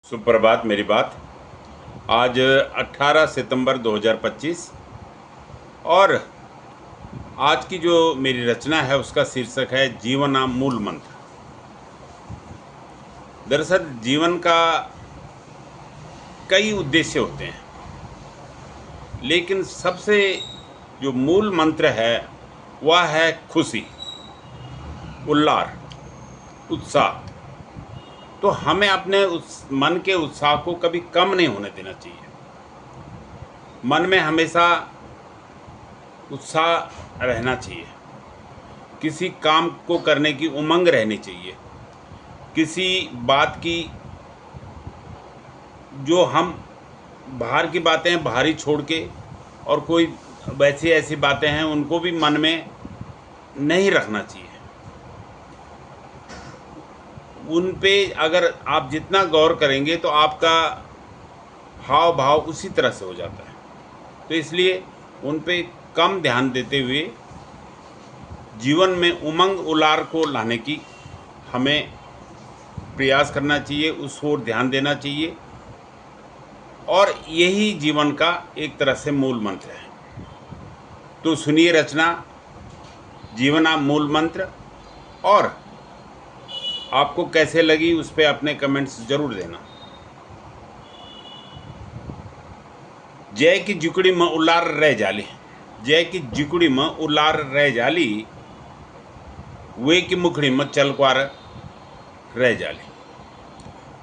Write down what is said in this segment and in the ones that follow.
सुप्रभात। मेरी बात आज 18 सितंबर 2025 और आज की जो मेरी रचना है उसका शीर्षक है जीवन मूल मंत्र। दरअसल जीवन का कई उद्देश्य होते हैं, लेकिन सबसे जो मूल मंत्र है वह है खुशी, उल्लास, उत्साह। तो हमें अपने उस मन के उत्साह को कभी कम नहीं होने देना चाहिए। मन में हमेशा उत्साह रहना चाहिए, किसी काम को करने की उमंग रहनी चाहिए, किसी बात की जो हम बाहर की बातें हैं बाहर ही छोड़ के और कोई वैसी ऐसी बातें हैं उनको भी मन में नहीं रखना चाहिए। उन पे अगर आप जितना गौर करेंगे तो आपका हाव भाव उसी तरह से हो जाता है। तो इसलिए उन पे कम ध्यान देते हुए जीवन में उमंग उलार को लाने की हमें प्रयास करना चाहिए, उस ओर ध्यान देना चाहिए। और यही जीवन का एक तरह से मूल मंत्र है। तो सुनिए रचना जीवन मूल मंत्र, और आपको कैसे लगी उस पर अपने कमेंट्स जरूर देना। जय की जुकड़ी में उलार रह जाली, जय की जुकड़ी में उलार रह जाली, वे की मुखड़ी में चलक्वार रह जाली,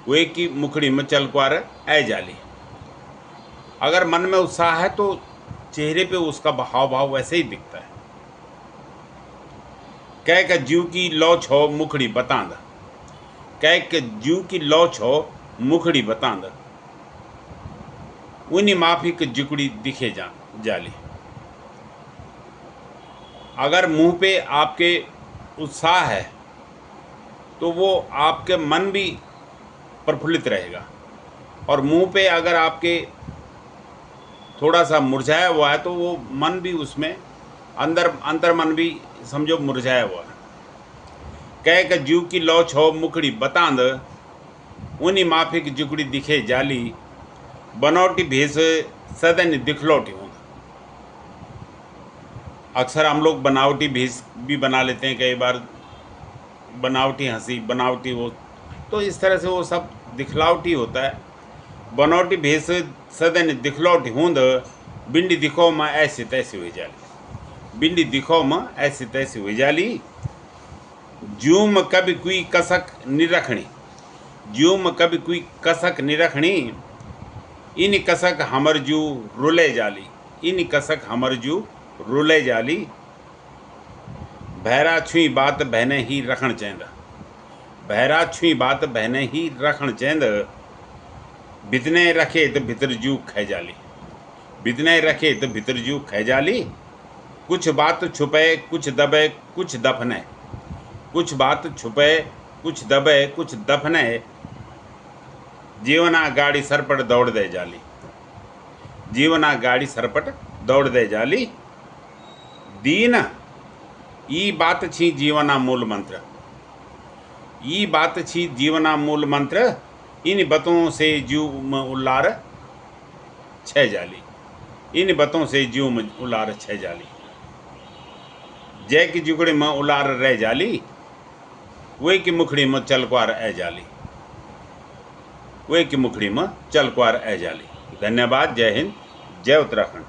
वे की मुखड़ी में चलक्वार ऐ जाली। अगर मन में उत्साह है तो चेहरे पे उसका हाव भाव वैसे ही दिखता है। कह के जीव की लौ छो मुखड़ी बतांद, कह के जीव की लौ छो मुखड़ी बतांद, उन्हीं माफी की जुकड़ी दिखे जाली। अगर मुंह पे आपके उत्साह है तो वो आपके मन भी प्रफुल्लित रहेगा, और मुंह पे अगर आपके थोड़ा सा मुरझाया हुआ है तो वो मन भी उसमें अंतर मन भी समझो मुरझाया हुआ है। कह के जीव की लौ छो मुखड़ी बतांद, उन्हीं माफी की जुकड़ी दिखे जाली, बनौटी भेस सदन दिखलौटी हूँ। अक्सर हम लोग बनावटी भेस भी बना लेते हैं, कई बार बनावटी हंसी, बनावटी वो, तो इस तरह से वो सब दिखलावटी होता है। बनौटी भेस सदन दिखलौटी हूंद, बिंडी दिखो में ऐसी तैसी हुई जाली, बिंडी दिखो में ऐसी तैसी हुई जाली। ज्यों में कभी कोई कसक निरखणी, ज्यों में कभी कोई कसक निरखणी, इन कसक हमर जू रुले जाली, इन कसक हमर जू रुले जाली। भैरा छुई बात बहने ही रखण चेंद, भैरा छुई बात बहने ही रखण चेंद, बितने रखे तो भितर जू खे जाली, बितने रखे तो भितर जू खे जाली। कुछ बात छुपे कुछ दबे कुछ दफने, कुछ बात छुपे कुछ दबे कुछ दफने, जीवना गाड़ी सरपट दौड़ दे जाली, जीवना गाड़ी सरपट दौड़ दे जाली। दीन ई बात छी जीवना मूल मंत्र, ई बात छी जीवना मूल मंत्र, इन बतों से जीव में उल्लार छह जाली, इन बतों से जीव में उल्लार छह जाली। जय की जुगड़ी में उलार रह जाली, वे की मुखड़ी में चलक्वार ऐ जाली, वे की मुखड़ी में चलक्वार ऐ जाली। धन्यवाद। जय हिंद, जय उत्तराखंड।